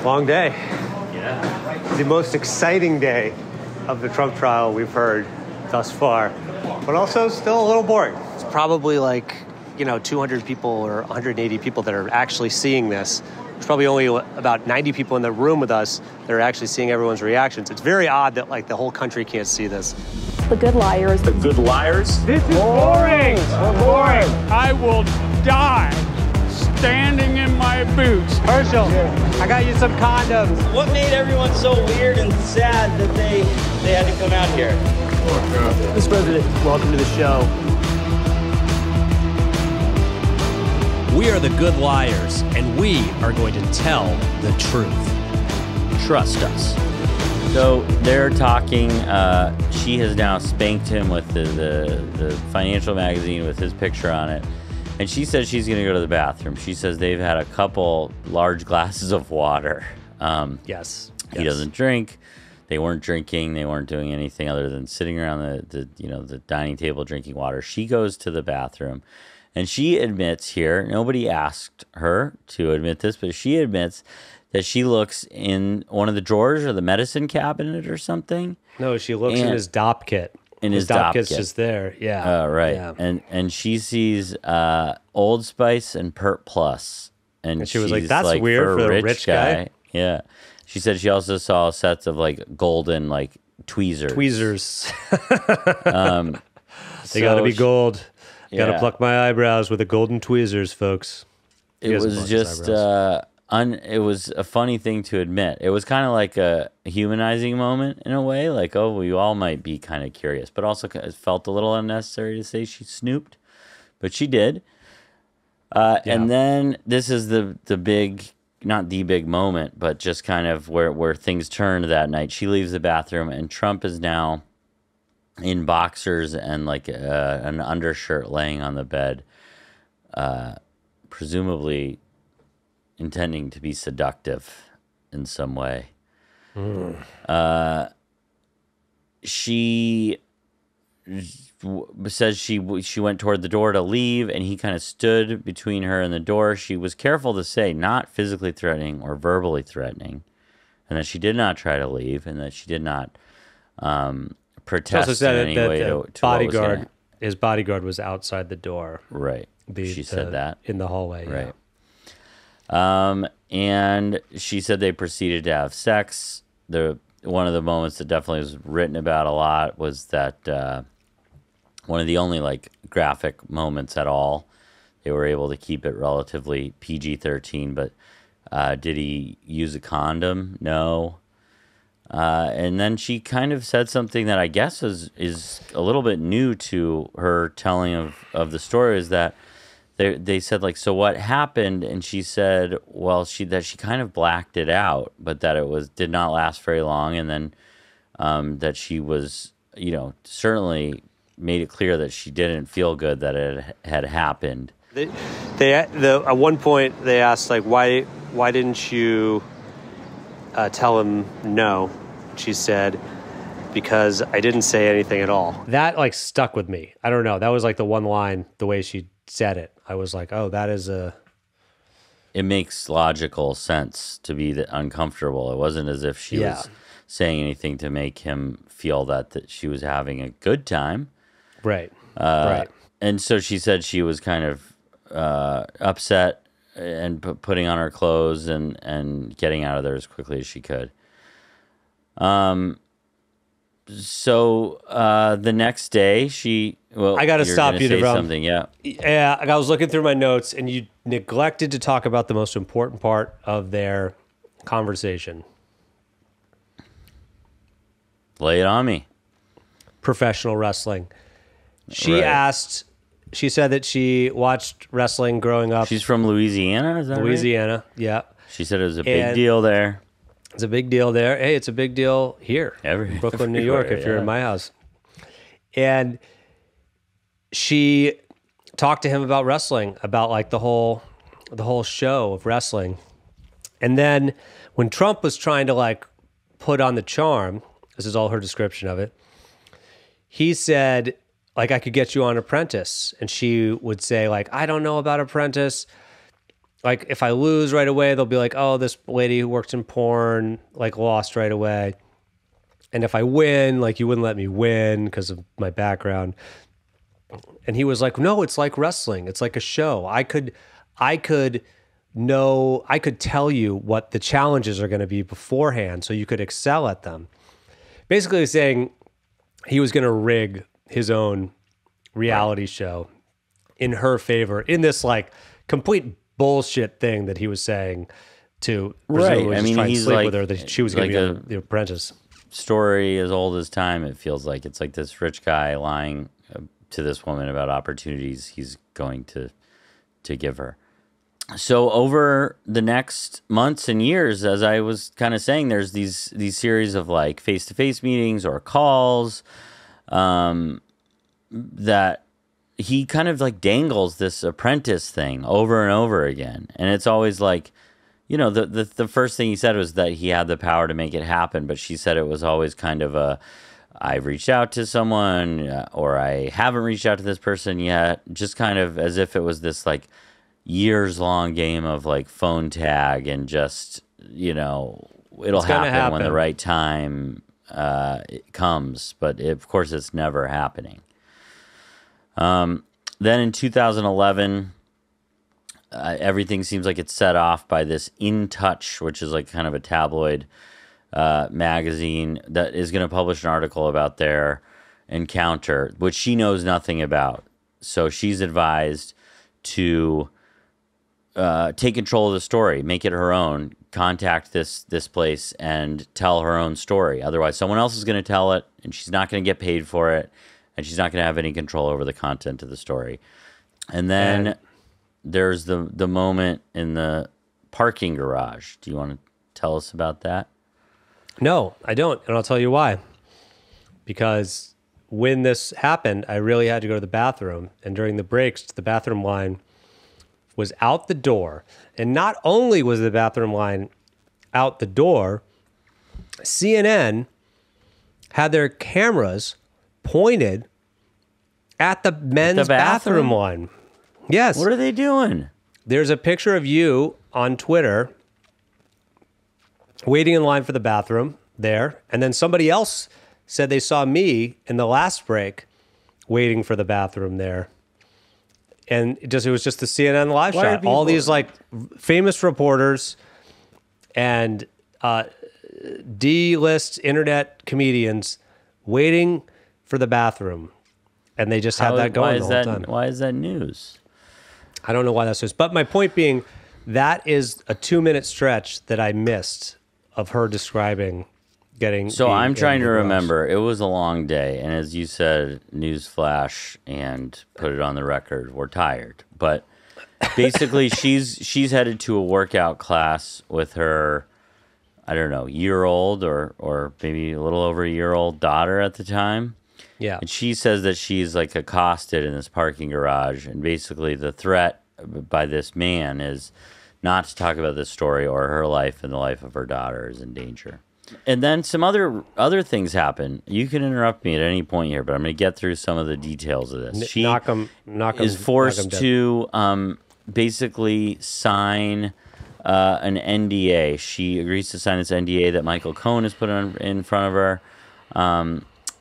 Long day. Yeah. The most exciting day of the Trump trial we've heard thus far, but also still a little boring. It's probably like, 200 people or 180 people that are actually seeing this. There's probably only about 90 people in the room with us that are actually seeing everyone's reactions. It's very odd that the whole country can't see this. The good liars. The good liars? This is boring. Boring. I will die standing in my boots. Herschel, I got you some condoms. What made everyone so weird and sad that they had to come out here? Mr. President, welcome to the show. We are the good liars, and we are going to tell the truth. Trust us. So they're talking. She has now spanked him with the financial magazine with his picture on it. And she says she's going to go to the bathroom. She says they've had a couple large glasses of water. Yes. He doesn't drink. They weren't drinking. They weren't doing anything other than sitting around the dining table drinking water. She goes to the bathroom. And she admits here, nobody asked her to admit this, but she admits that she looks in one of the drawers or the medicine cabinet or something. No, she looks in his DOP kit. In his DOP kit's just there, yeah. Right. Yeah. And she sees Old Spice and Pert Plus. And she was like, that's weird for a rich guy. Yeah. She said she also saw sets of golden tweezers. They got to be gold. Got to pluck my eyebrows with the golden tweezers, folks. It was just it was a funny thing to admit. It was kind of like a humanizing moment in a way, we all might be kind of curious, but also it felt a little unnecessary to say she snooped, but she did. And then this is the big, not the big moment, but just kind of where things turned that night. She leaves the bathroom, and Trump is now in boxers and an undershirt laying on the bed, presumably intending to be seductive in some way. She says she went toward the door to leave, and he kind of stood between her and the door. She was careful to say not physically threatening or verbally threatening, and that she did not try to leave, and that she did not protest in any way to bodyguard. His bodyguard was outside the door. Right. She said that in the hallway. Right. Yeah. And she said they proceeded to have sex. One of the moments that definitely was written about a lot was that one of the only graphic moments at all. They were able to keep it relatively PG-13, but did he use a condom? No. And then she kind of said something that I guess is a little bit new to her telling of the story, is that they said so what happened, and she said that she kind of blacked it out, but that it did not last very long, and then that she was certainly made it clear that she didn't feel good that it had happened. At one point they asked why didn't you tell him no? She said, because I didn't say anything at all. That stuck with me. I don't know. That was the one line, the way she said it. I was like, oh, that is It makes logical sense to be uncomfortable. It wasn't as if she was saying anything to make him feel that she was having a good time. Right. Right. And so she said she was kind of upset and putting on her clothes and getting out of there as quickly as she could. So the next day, I got to stop you to something. Yeah. Yeah. I was looking through my notes, and you neglected to talk about the most important part of their conversation. Lay it on me. Professional wrestling. She said that she watched wrestling growing up. She's from Louisiana, is that Louisiana, right? yeah. She said it was a big deal there. It's a big deal there. Hey, it's a big deal here in Brooklyn, New York, if you're in my house. And she talked to him about wrestling, about the whole show of wrestling. And then when Trump was trying to put on the charm, this is all her description of it, he said, I could get you on Apprentice. And she would say, I don't know about Apprentice. like if I lose right away, they'll be like, oh, this lady who works in porn like lost right away. And if I win, like you wouldn't let me win because of my background. And he was like, no, it's like wrestling. It's like a show. I could tell you what the challenges are going to be beforehand so you could excel at them. Basically saying he was going to rig his own reality show in her favor in this like complete bullshit thing that he was saying to presumably just try and sleep with her, that she was going to be the apprentice. Story as old as time, it feels like. It's like this rich guy lying to this woman about opportunities he's going to give her. So over the next months and years, as I was kind of saying, there's these series of like face-to-face meetings or calls that he kind of like dangles this apprentice thing over and over again. And it's always like, you know, the first thing he said was that he had the power to make it happen, but she said it was always kind of I've reached out to someone or I haven't reached out to this person yet, just kind of as if it was this like years-long game of like phone tag and just, you know, it'll happen when the right time it comes, but of course it's never happening. Then in 2011, everything seems like it's set off by this In Touch, which is like kind of a tabloid magazine that is going to publish an article about their encounter, which she knows nothing about. So she's advised to take control of the story, make it her own, contact this place and tell her own story. Otherwise, someone else is going to tell it, and she's not going to get paid for it, and she's not going to have any control over the content of the story. And then there's the moment in the parking garage. Do you want to tell us about that? No, I don't, and I'll tell you why. Because when this happened, I really had to go to the bathroom, and during the breaks, the bathroom line was out the door. And not only was the bathroom line out the door, CNN had their cameras pointed at the men's bathroom line. Yes. What are they doing? There's a picture of you on Twitter waiting in line for the bathroom there. And then somebody else said they saw me in the last break waiting for the bathroom there. And it was just the CNN live shot. All these like famous reporters and D-list internet comedians waiting for the bathroom. And they just had that going the whole time. Why is that news? I don't know why that's news. But my point being, that is a 2-minute stretch that I missed of her describing getting. So I'm trying to remember. It was a long day, and as you said, news flash and put it on the record. We're tired, but basically, she's headed to a workout class with her, I don't know, year-old or maybe a little over a year-old daughter at the time. Yeah, and she says that she's like accosted in this parking garage, and basically the threat by this man is not to talk about this story or her life and the life of her daughter is in danger. And then some other things happen. You can interrupt me at any point here, but I'm going to get through some of the details of this. She is forced to basically sign an NDA. She agrees to sign this NDA that Michael Cohen has put in front of her,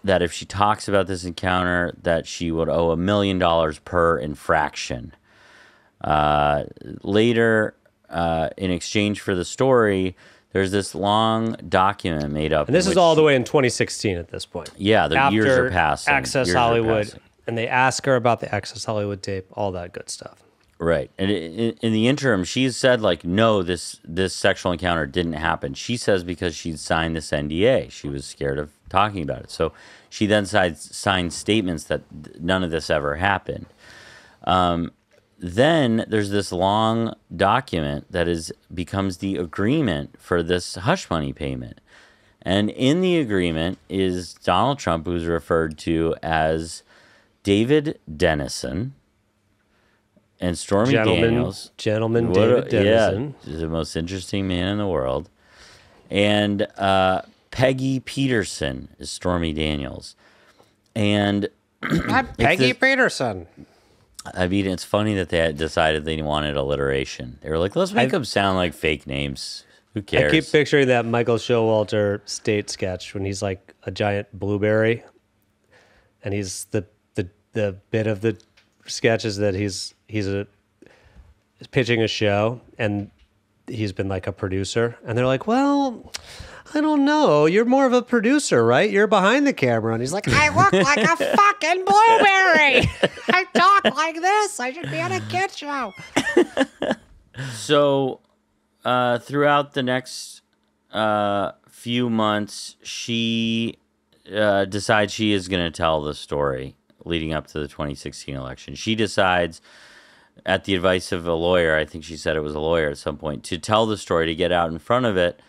that if she talks about this encounter, that she would owe $1 million per infraction. Later, in exchange for the story, there's this long document made up. And this is all the way in 2016 at this point. Yeah, the years are passing. Access Hollywood. And they ask her about the Access Hollywood tape, all that good stuff. Right. And in the interim, she's said, like, no, this sexual encounter didn't happen. She says because she'd signed this NDA. She was scared of talking about it. So she then signed statements that none of this ever happened. Then there's this long document that becomes the agreement for this hush money payment. And in the agreement is Donald Trump, who's referred to as David Dennison, and Stormy Daniels. Gentleman David Dennison. Yeah, the most interesting man in the world. And Peggy Peterson is Stormy Daniels. And Peggy Peterson. I mean, it's funny that they had decided they wanted alliteration. They were like, let's make them sound like fake names. Who cares? I keep picturing that Michael Showalter State sketch when he's like a giant blueberry, and he's the bit of the sketch is that he's pitching a show, and he's been like a producer, and they're like, well, I don't know, you're more of a producer, right? You're behind the camera. And he's like, I look like a fucking blueberry. I talk like this. I should be on a kid show. So throughout the next few months, she decides she is going to tell the story leading up to the 2016 election. She decides, at the advice of a lawyer, I think she said it was a lawyer at some point, to tell the story, to get out in front of it,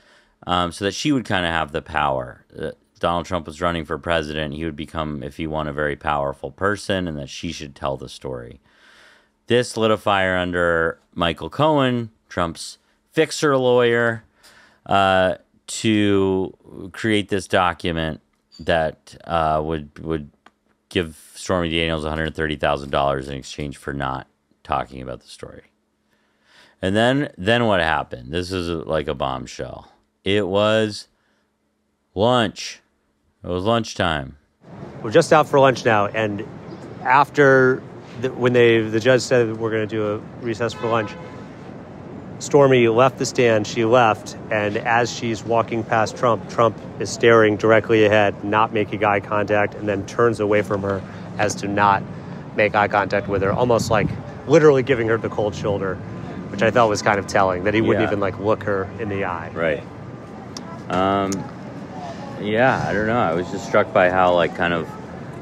so that she would kind of have the power. Donald Trump was running for president. He would become, if he won, a very powerful person, and that she should tell the story. This lit a fire under Michael Cohen, Trump's fixer lawyer, to create this document that would give Stormy Daniels $130,000 in exchange for not talking about the story. And then what happened? This is like a bombshell. It was lunch. It was lunchtime. We're just out for lunch now, and after when the judge said we're going to do a recess for lunch, Stormy left the stand. She left, and as she's walking past Trump, Trump is staring directly ahead, not making eye contact, and then turns away from her as to not make eye contact with her, almost like literally giving her the cold shoulder, which I thought was kind of telling, that he wouldn't even like look her in the eye. Right. Yeah, I don't know. I was just struck by how like kind of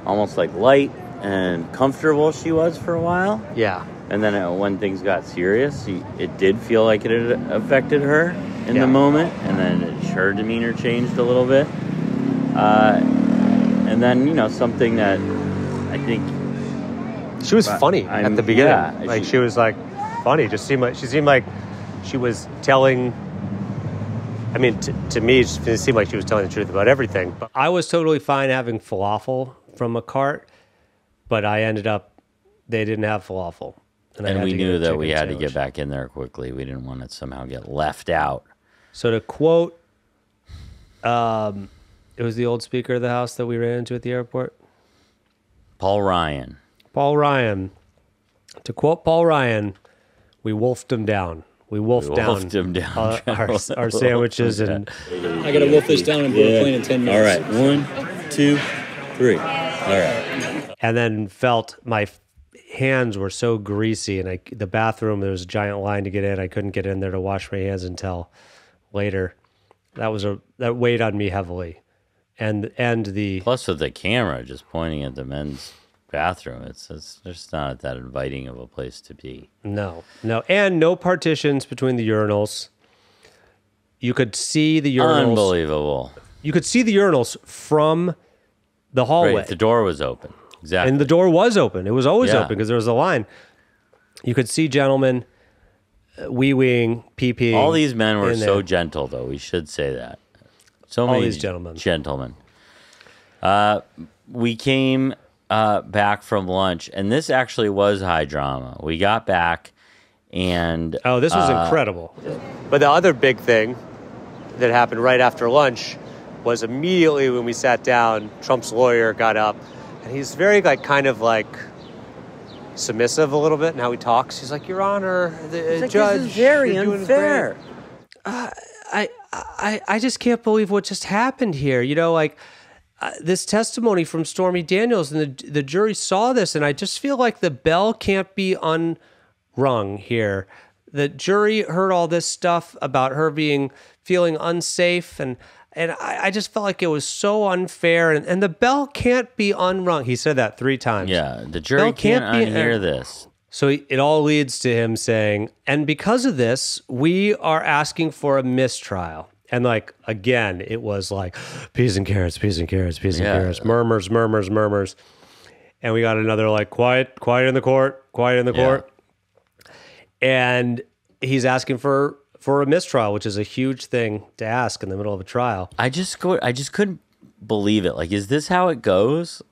almost like light and comfortable she was for a while. Yeah. And then when things got serious, it did feel like it had affected her in the moment. And then her demeanor changed a little bit. And then, you know, something that I think... She was funny at the beginning. Yeah, she was like funny. She seemed like she was telling... I mean, to me, it seemed like she was telling the truth about everything. But I was totally fine having falafel from a cart, but I ended up... They didn't have falafel. And we knew that we had to get back in there quickly. We didn't want to somehow get left out. So to quote, it was the old Speaker of the House that we ran into at the airport. Paul Ryan. Paul Ryan. To quote Paul Ryan, we wolfed him down. We wolfed him down. Our sandwiches. And I got to wolf this down and put a plane in 10 minutes. All right. 1, 2, 3. All right. And then felt my hands were so greasy, and the bathroom, there was a giant line to get in. I couldn't get in there to wash my hands until later. That weighed on me heavily. And the plus with the camera just pointing at the men's bathroom, it's just not that inviting of a place to be. No, and no partitions between the urinals. You could see the urinals. Unbelievable. You could see the urinals from the hallway. Right, the door was open. Exactly. And the door was open. It was always open because there was a line. You could see gentlemen wee-weeing, pee-peeing. All these men were so gentle, though. We should say that. So many these gentlemen. We came back from lunch, and this actually was high drama. We got back, and... Oh, this was incredible. But the other big thing that happened right after lunch was immediately when we sat down, Trump's lawyer got up, and he's very kind of submissive a little bit in how he talks. He's like, Your Honor, the judge, this is very unfair. I just can't believe what just happened here. You know, this testimony from Stormy Daniels, and the jury saw this, and I just feel like the bell can't be unrung here. The jury heard all this stuff about her feeling unsafe, and I just felt like it was so unfair, and the bell can't be unrung. He said that 3 times. Yeah, the jury can't unhear this. So it all leads to him saying, and because of this, we are asking for a mistrial. And again, it was peas and carrots, peas and carrots, peas and carrots, murmurs, murmurs, murmurs. And we got another quiet in the court, quiet in the court. And he's asking for a mistrial, which is a huge thing to ask in the middle of a trial. I just couldn't believe it. Is this how it goes?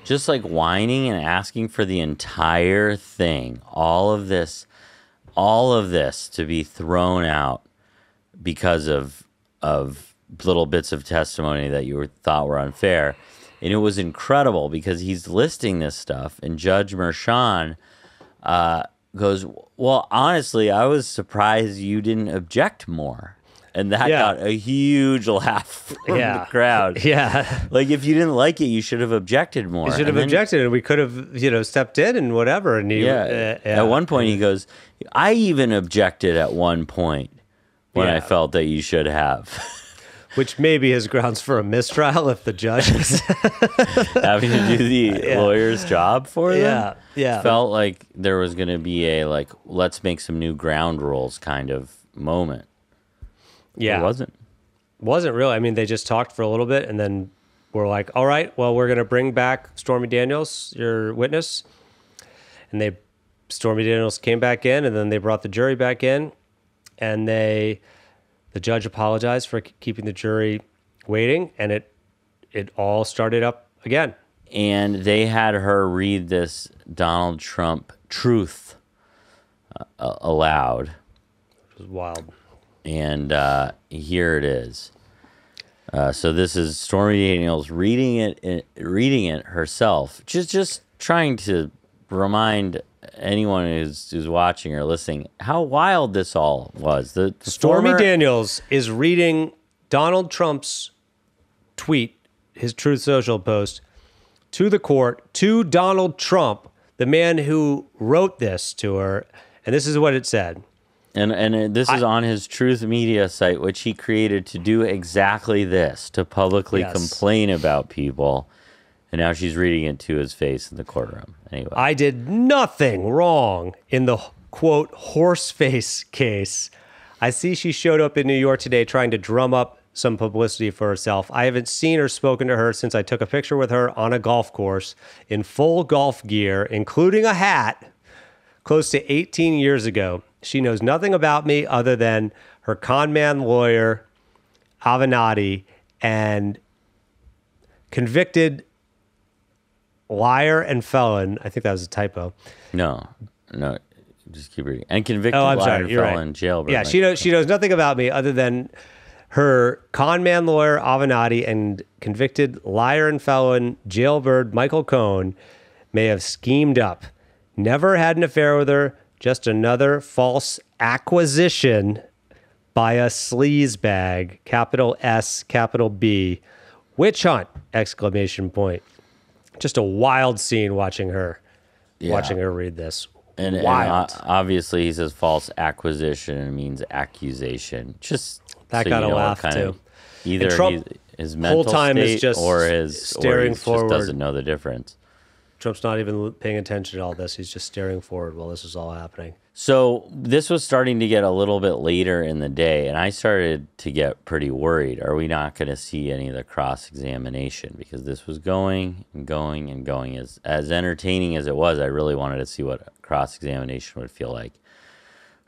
just like whining and asking for the entire thing, all of this to be thrown out because of little bits of testimony that thought were unfair. And it was incredible because he's listing this stuff, and Judge Mershon goes, well, honestly, I was surprised you didn't object more. And that got a huge laugh from the crowd. Yeah. Like, if you didn't like it, you should have objected more. You should have objected, and we could have, stepped in and whatever. And at one point he goes, I even objected at one point when I felt that you should have. Which maybe is grounds for a mistrial if the judge is having to do the lawyer's job for them. Yeah. Felt like there was going to be a, like, let's make some new ground rules kind of moment. Yeah. It wasn't. Wasn't really. I mean, they just talked for a little bit, and then we're like, all right, well, we're going to bring back Stormy Daniels, your witness. And Stormy Daniels came back in, and then they brought the jury back in, and the judge apologized for keeping the jury waiting, and it all started up again. And they had her read this Donald Trump truth aloud. It was wild. And here it is. So this is Stormy Daniels reading it herself, just trying to remind anyone who's watching or listening how wild this all was. The Stormy Daniels is reading Donald Trump's tweet, his Truth Social post, to the court, to Donald Trump, the man who wrote this to her, and this is what it said. And this is on his Truth Media site, which he created to do exactly this, to publicly complain about people. And now she's reading it to his face in the courtroom. Anyway, I did nothing wrong in the, quote, horseface case. I see she showed up in New York today trying to drum up some publicity for herself. I haven't seen or spoken to her since I took a picture with her on a golf course in full golf gear, including a hat, close to 18 years ago. She knows nothing about me other than her con man lawyer, Avenatti, and convicted liar and felon. I think that was a typo. No, just keep reading. And convicted liar and felon, jailbird. Yeah, she knows nothing about me other than her con man lawyer, Avenatti, and convicted liar and felon, jailbird Michael Cohen may have schemed up. Never had an affair with her. Just another false acquisition by a sleazebag, capital S, capital B. Witch hunt, exclamation point. Just a wild scene watching her read this. And obviously he says false acquisition means accusation. Just that so got a laugh too. Either his mental whole time state is just or his staring forward. Just doesn't know the difference. Trump's not even paying attention to all this. He's just staring forward while this is all happening. So this was starting to get a little bit later in the day, and I started to get pretty worried. Are we not going to see any of the cross-examination? Because this was going and going and going. As entertaining as it was, I really wanted to see what cross-examination would feel like.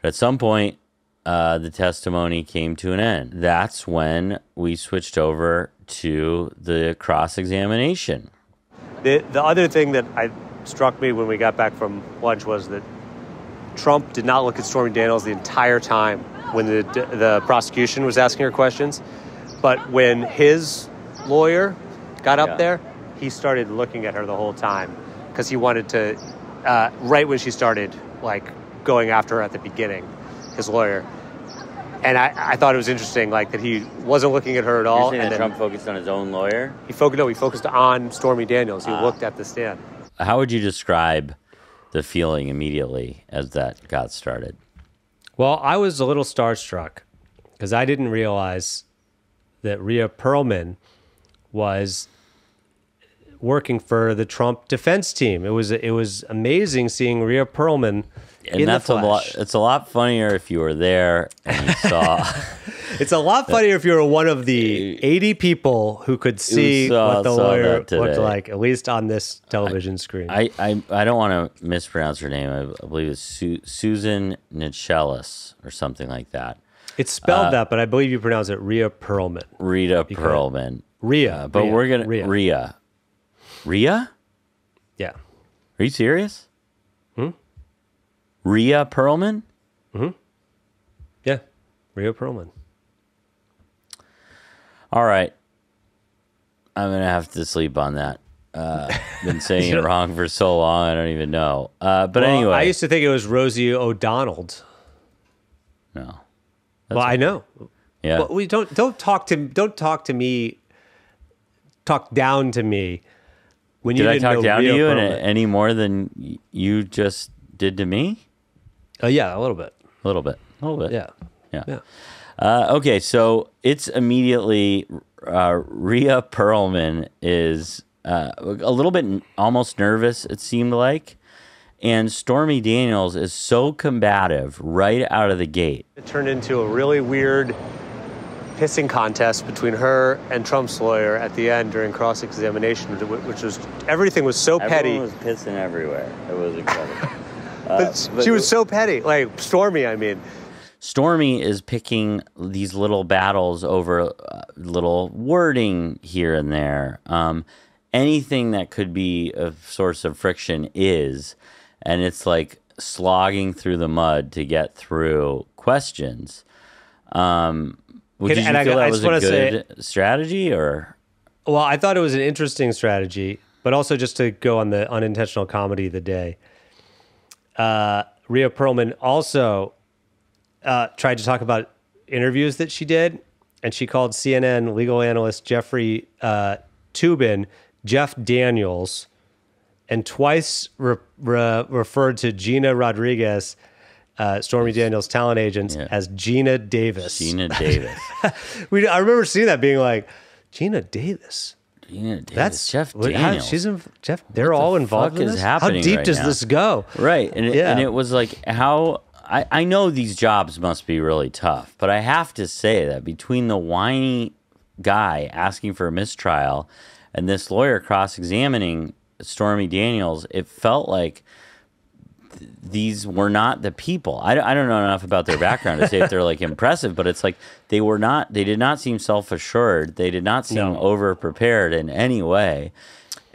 But at some point, the testimony came to an end. That's when we switched over to the cross-examination. The other thing that struck me when we got back from lunch was that Trump did not look at Stormy Daniels the entire time when the prosecution was asking her questions. But when his lawyer got up there, he started looking at her the whole time because he wanted to, right when she started like going after her at the beginning, his lawyer. And I thought it was interesting, like that he wasn't looking at her at all. You're saying that Trump focused on his own lawyer? He focused on Stormy Daniels. He looked at the stand. How would you describe the feeling immediately as that got started? Well, I was a little starstruck because I didn't realize that Rhea Perlman was working for the Trump defense team. It was amazing seeing Rhea Perlman in the flesh. It's a lot funnier if you were there and you saw. It's a lot funnier if you were one of the 80 people who could see what the lawyer looked like, at least on this television screen. I don't want to mispronounce her name. I believe it's Susan Nichelis or something like that. It's spelled that, but I believe you pronounce it Rhea Perlman. Rita Perlman. Rhea. But we're going to... Rhea? Yeah. Are you serious? Rhea Perlman? Yeah. Rhea Perlman. All right. I'm going to have to sleep on that. Been saying it wrong for so long, I don't even know. But anyway. I used to think it was Rosie O'Donnell. No. Well, I know. Yeah. But we don't talk to me. Talk down to me when you Did I didn't talk know down to Rhea you Perlman. any more than you just did to me? Yeah, a little bit. A little bit. Yeah. Yeah. Okay, so it's immediately Rhea Perlman is a little bit almost nervous, it seemed like. And Stormy Daniels is so combative right out of the gate. It turned into a really weird pissing contest between her and Trump's lawyer at the end during cross-examination, which was, everything was so petty. Everyone was pissing everywhere. It was incredible. But she was so petty. Like, Stormy, I mean. Stormy is picking these little battles over little wording here and there. Anything that could be a source of friction is, and it's like slogging through the mud to get through questions. Did you feel that was a good strategy, or? Well, I thought it was an interesting strategy, but also just to go on the unintentional comedy of the day. Rhea Perlman also tried to talk about interviews that she did, and she called CNN legal analyst Jeffrey Toobin Jeff Daniels, and twice referred to Gina Rodriguez, Stormy Daniels' talent agent, as Gina Davis. Gina Davis. I remember seeing that, being like, Gina Davis. Gina Davis. That's Jeff Daniels. They're all involved in this. How deep right does now? this go? Right, and it was like how I know these jobs must be really tough, but I have to say that between the whiny guy asking for a mistrial and this lawyer cross-examining Stormy Daniels, it felt like these were not the people. I don't know enough about their background to say if they're like impressive, but it's like they did not seem self-assured. They did not seem over-prepared in any way.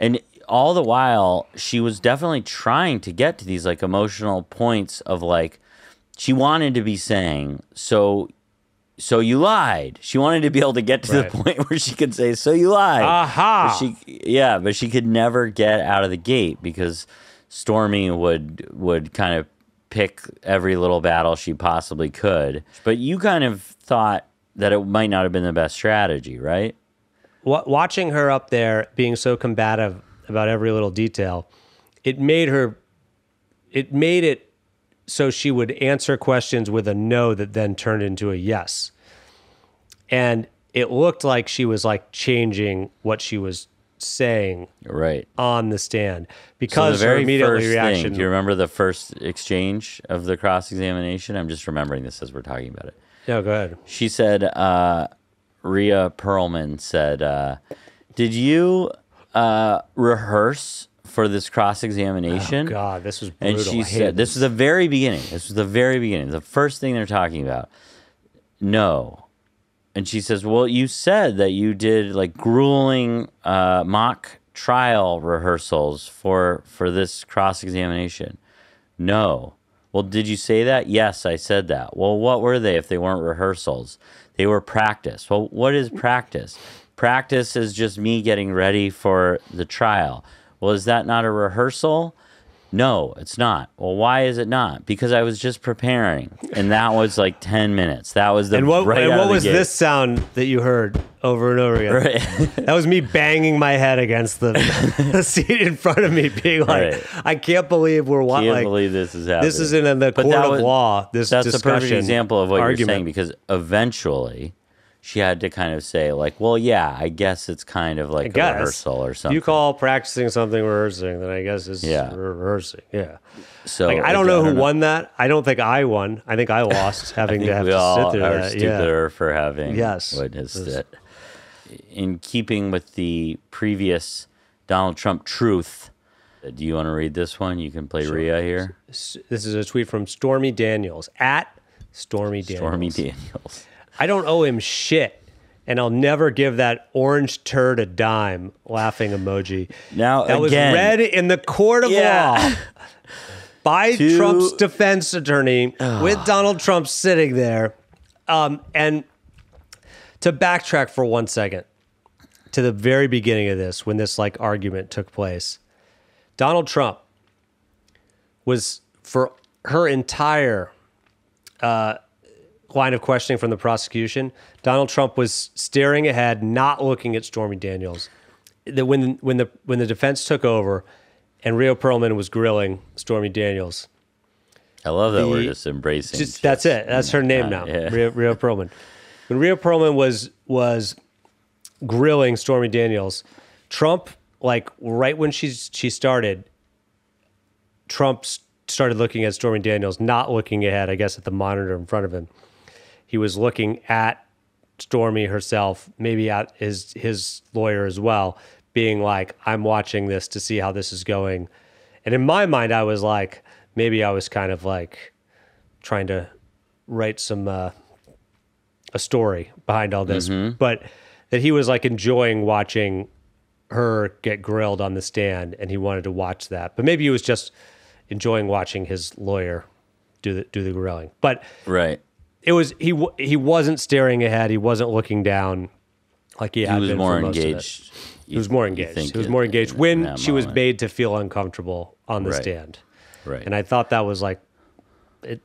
And all the while, she was definitely trying to get to these like emotional points of like, she wanted to be saying, so you lied. She wanted to be able to get to the point where she could say, so you lied. Aha. But she could never get out of the gate because Stormy would kind of pick every little battle she possibly could. But you kind of thought that it might not have been the best strategy, right? Watching her up there being so combative about every little detail, it made it so she would answer questions with a no that then turned into a yes. And it looked like she was like changing what she was saying on the stand because her immediate reaction. Do you remember the first exchange of the cross-examination? I'm just remembering this as we're talking about it. Yeah, go ahead. She said, Rhea Perlman said, did you rehearse for this cross-examination? Oh, God, this was brutal. And she said, this was the very beginning. The first thing they're talking about. No. And she says, well, you said that you did like grueling mock trial rehearsals for this cross-examination. No. Well, did you say that? Yes, I said that. Well, what were they if they weren't rehearsals? They were practice. Well, what is practice? Practice is just me getting ready for the trial. Well, is that not a rehearsal? No, it's not. Well, why is it not? Because I was just preparing, and that was like 10 minutes. That was the what was this sound that you heard over and over again? Right. That was me banging my head against the seat in front of me, being like, "I can't believe believe this is happening. This is in the court of law. That's the perfect example of what you're saying, because eventually she had to kind of say, like, well, yeah, I guess it's kind of like a rehearsal or something. You call practicing something rehearsing, then I guess it's rehearsing. Yeah. So like, I don't know who won that. I don't think I won. I think I lost having to have to sit through that. Stupider for having witnessed it. In keeping with the previous Donald Trump truth, do you want to read this one? You can play Rhea here. This is a tweet from Stormy Daniels, at Stormy Daniels. Stormy Daniels. I don't owe him shit, and I'll never give that orange turd a dime laughing emoji. Now, that was again, read in the court of law by Trump's defense attorney with Donald Trump sitting there. And to backtrack for 1 second to the very beginning of this, when this like argument took place, Donald Trump was, for her entire line of questioning from the prosecution, Donald Trump was staring ahead, not looking at Stormy Daniels. When the defense took over and Rhea Perlman was grilling Stormy Daniels. I love that we're just embracing. That's it. That's her name now, yeah. Rhea Perlman. When Rhea Perlman was grilling Stormy Daniels, Trump, like right when she started, Trump started looking at Stormy Daniels, not looking ahead, I guess, at the monitor in front of him. He was looking at Stormy herself, maybe at his lawyer as well, being like, I'm watching this to see how this is going. And in my mind, I was like, maybe I was kind of like trying to write some a story behind all this, but that he was like enjoying watching her get grilled on the stand, and he wanted to watch that. But maybe he was just enjoying watching his lawyer do the grilling. But right. It was he wasn't staring ahead. He wasn't looking down like he had been for most of it. He was more engaged. He was more engaged when she was made to feel uncomfortable on the stand. Right. And I thought that was like, it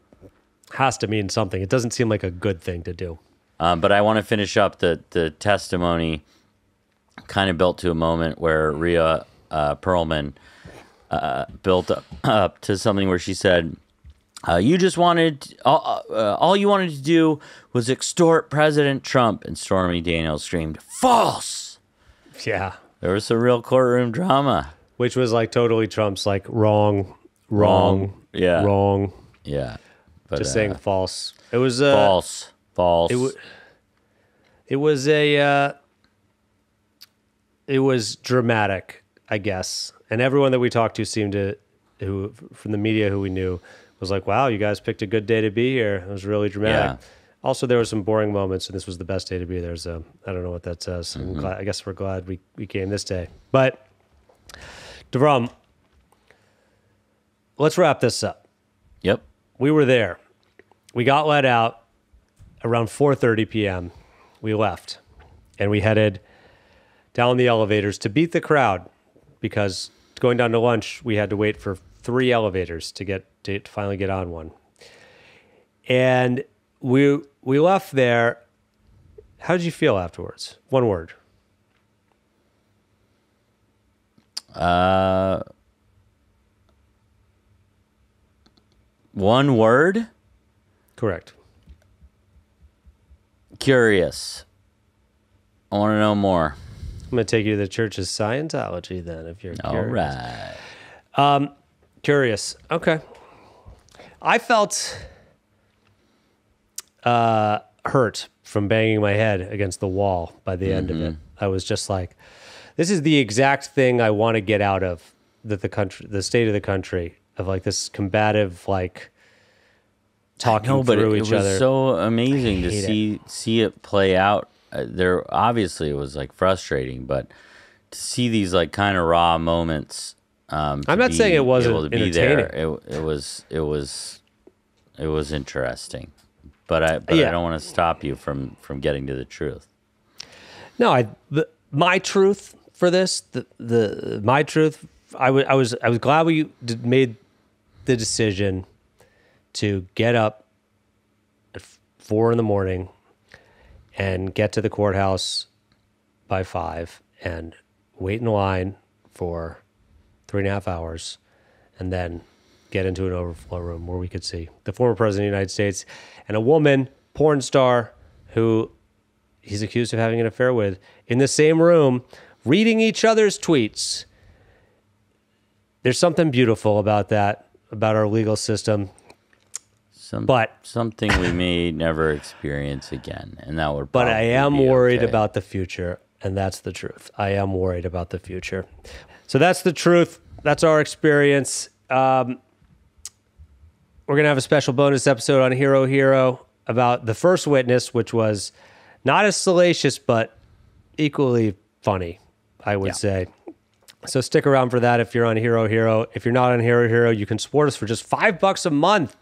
has to mean something. It doesn't seem like a good thing to do. But I want to finish up the testimony. Kind of built to a moment where Rhea Perlman built up to something where she said, you just wanted, all you wanted to do was extort President Trump. And Stormy Daniels screamed, false. Yeah. There was some real courtroom drama. Which was like totally Trump's like wrong. Yeah. Wrong. Yeah. But, just saying false. It was false. It was dramatic, I guess. And everyone that we talked to seemed to, who from the media who we knew, was like, wow, you guys picked a good day to be here. It was really dramatic. Yeah. Also, there were some boring moments, and this was the best day to be there. So I don't know what that says. I guess we're glad we came this day. But, Devram, let's wrap this up. Yep. We were there. We got let out around 4:30 p.m. We left, and we headed down the elevators to beat the crowd, because going down to lunch, we had to wait for 3 elevators to finally get on one. And we left there. How did you feel afterwards? One word. One word? Correct. Curious. I want to know more. I'm going to take you to the church's Scientology then, if you're curious. All right. Curious. Okay. I felt hurt from banging my head against the wall by the end of it. I was just like, this is the exact thing I want to get out of the state of the country, of like this combative, like talking through each other. It was so amazing to see it play out. There obviously it was like frustrating, but to see these like kind of raw moments. I'm not saying it wasn't entertaining. It was interesting, but I don't want to stop you from getting to the truth. No, my truth for this, my truth. I was glad we made the decision to get up at 4 a.m. and get to the courthouse by 5 and wait in line for 3.5 hours, and then get into an overflow room where we could see the former president of the United States and a woman, porn star, who he's accused of having an affair with, in the same room, reading each other's tweets. There's something beautiful about that, about our legal system. Something we may never experience again, and that would. But I am worried about the future, and that's the truth. I am worried about the future. So that's the truth. That's our experience. We're going to have a special bonus episode on Hero about the first witness, which was Not as salacious, but equally funny, I would say. So stick around for that if you're on Hero Hero. If you're not on Hero Hero, you can support us for just $5 a month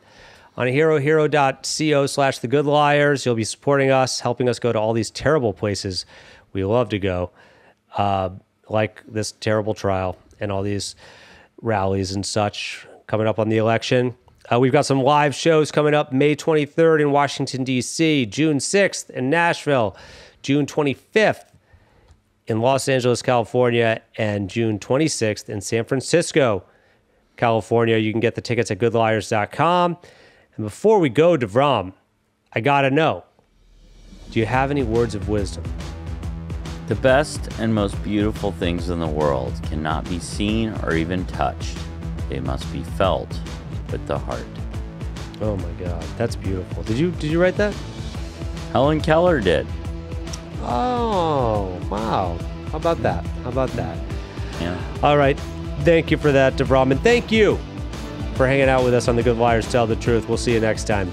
on herohero.co/thegoodliars. You'll be supporting us, helping us go to all these terrible places we love to go, like this terrible trial and all these rallies and such coming up on the election. We've got some live shows coming up May 23rd in Washington, D.C., June 6th in Nashville, June 25th in Los Angeles, California, and June 26th in San Francisco, California. You can get the tickets at goodliars.com. And before we go, Devram, I got to know, do you have any words of wisdom? The best and most beautiful things in the world cannot be seen or even touched. They must be felt with the heart. Oh my God, that's beautiful. Did you write that? Helen Keller did. Oh, wow. How about that? Yeah. All right. Thank you for that, Devram. And thank you for hanging out with us on The Good Liars Tell the Truth. We'll see you next time.